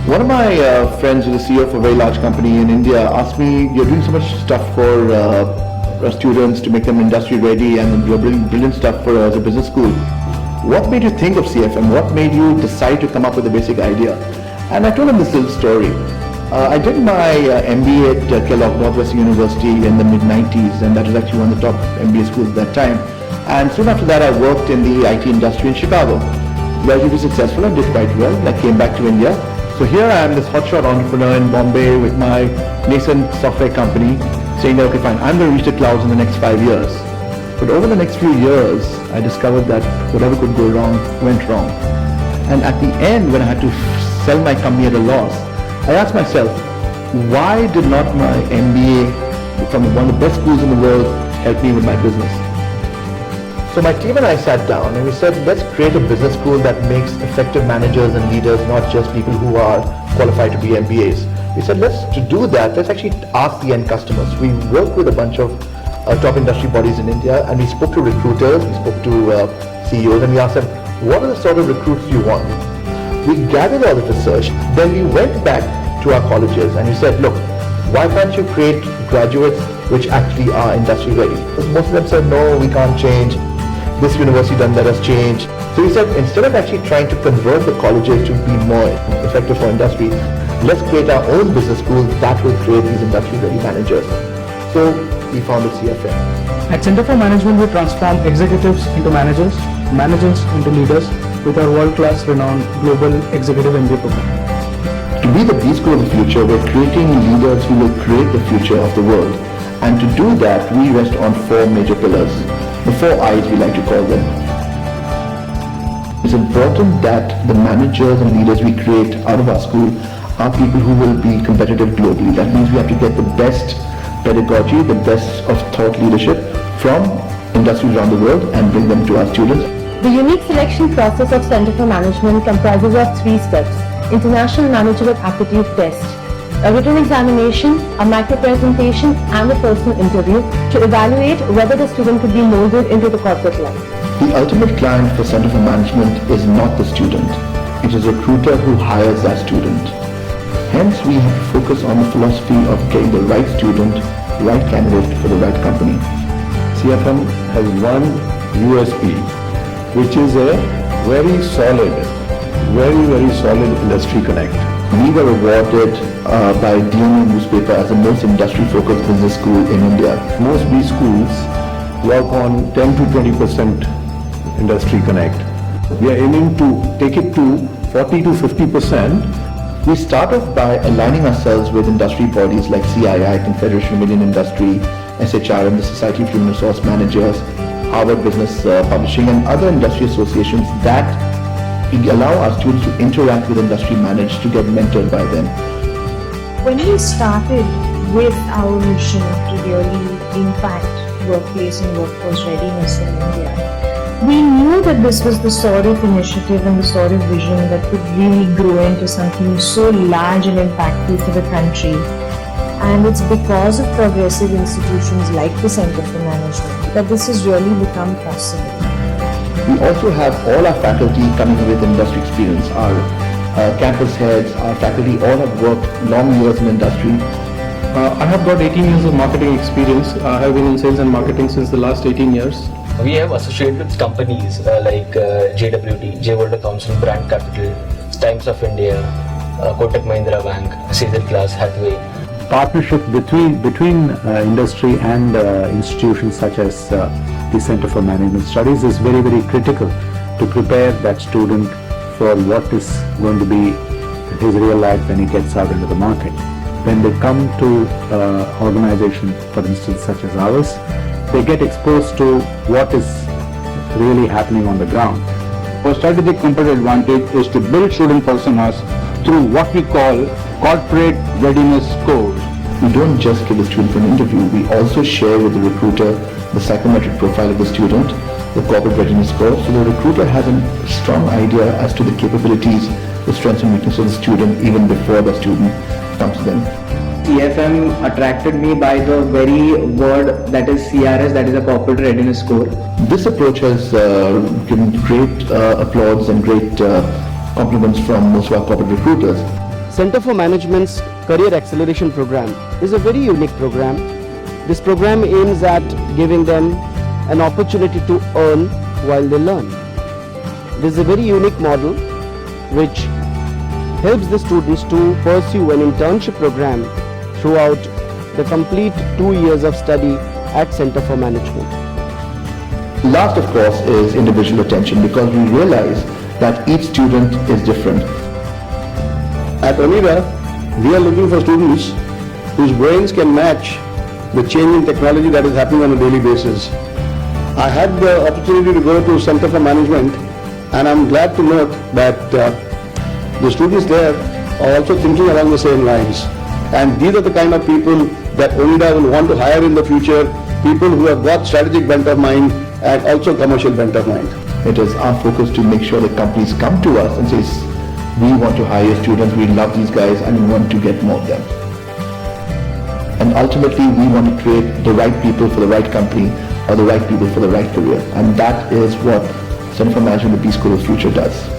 One of my friends who's the CEO of a very large company in India asked me, you're doing so much stuff for students to make them industry ready, and you're doing brilliant stuff for as a business school. What made you think of CFM? What made you decide to come up with a basic idea? And I told him this little story. I did my MBA at Kellogg Northwestern University in the mid-90s, and that was actually one of the top MBA schools at that time. And soon after that, I worked in the IT industry in Chicago. Relatively successful and did quite well. I came back to India. So here I am, this hotshot entrepreneur in Bombay with my nascent software company, saying that, okay, fine, I'm going to reach the clouds in the next 5 years. But over the next few years, I discovered that whatever could go wrong, went wrong. And at the end, when I had to sell my company at a loss, I asked myself, why did not my MBA from one of the best schools in the world help me with my business? So my team and I sat down and we said, let's create a business school that makes effective managers and leaders, not just people who are qualified to be MBAs. We said, to do that, let's actually ask the end customers. We worked with a bunch of top industry bodies in India, and we spoke to recruiters, we spoke to CEOs, and we asked them, what are the sort of recruits you want? We gathered all the research, then we went back to our colleges and we said, look, why can't you create graduates which actually are industry ready? Because most of them said, no, we can't change. This university done let us change. So we said, instead of actually trying to convert the colleges to be more effective for industry, let's create our own business school that will create these industry ready managers. So we founded CFM. At Center for Management, we transform executives into managers, managers into leaders with our world-class renowned global executive MBA program. To be the B-School of the future, we're creating leaders who will create the future of the world. And to do that, we rest on 4 major pillars. The 4 I's, we like to call them. It's important that the managers and leaders we create out of our school are people who will be competitive globally. That means we have to get the best pedagogy, the best of thought leadership from industries around the world and bring them to our students. The unique selection process of Center for Management comprises of 3 steps: International Managerial Aptitude Test, a written examination, a micro-presentation and a personal interview to evaluate whether the student could be molded into the corporate life. The ultimate client for Center for Management is not the student. It is a recruiter who hires that student. Hence, we have to focus on the philosophy of getting the right student, right candidate for the right company. CFM has one USP, which is a very solid industry connect. We were awarded by DNA newspaper as the most industry-focused business school in India. Most B schools work on 10 to 20% industry connect. We are aiming to take it to 40 to 50%. We start off by aligning ourselves with industry bodies like CII, Confederation of Indian Industry, SHRM, the Society of Human Resource Managers, Harvard Business Publishing, and other industry associations that allow our students to interact with industry managers to get mentored by them. When we started with our mission to really impact workplace and workforce readiness in India, we knew that this was the sort of initiative and the sort of vision that could really grow into something so large and impactful for the country. And it's because of progressive institutions like the Center for Management that this has really become possible. We also have all our faculty coming with industry experience. Our campus heads, our faculty all have worked long years in industry. I have got 18 years of marketing experience. I have been in sales and marketing since the last 18 years. We have associated with companies like JWT, J World Council, Brand Capital, Times of India, Kotak Mahindra Bank, Caesar Class, Hathway. Partnership between industry and institutions such as the Center for Management Studies is very, very critical to prepare that student for what is going to be his real life when he gets out into the market. When they come to organizations, for instance, such as ours, they get exposed to what is really happening on the ground. Our strategic competitive advantage is to build student personas through what we call corporate readiness scores. We don't just give the student for an interview, we also share with the recruiter the psychometric profile of the student, the corporate readiness score, so the recruiter has a strong idea as to the capabilities, the strengths and weaknesses of the student even before the student comes to them. CFM attracted me by the very word that is CRS, that is a corporate readiness score. This approach has given great applause and great compliments from most of our corporate recruiters. Center for Management's Career Acceleration Program is a very unique program. This program aims at giving them an opportunity to earn while they learn. This is a very unique model which helps the students to pursue an internship program throughout the complete 2 years of study at Center for Management. Last, of course, is individual attention, because we realize that each student is different. At Onida, we are looking for students whose brains can match the changing technology that is happening on a daily basis. I had the opportunity to go to Center for Management, and I'm glad to note that the students there are also thinking along the same lines. And these are the kind of people that Onida will want to hire in the future, people who have got strategic bent of mind and also commercial bent of mind. It is our focus to make sure that companies come to us and say, we want to hire students, we love these guys, and we want to get more of them. And ultimately, we want to create the right people for the right company, or the right people for the right career. And that is what Center for Management at B School of Future does.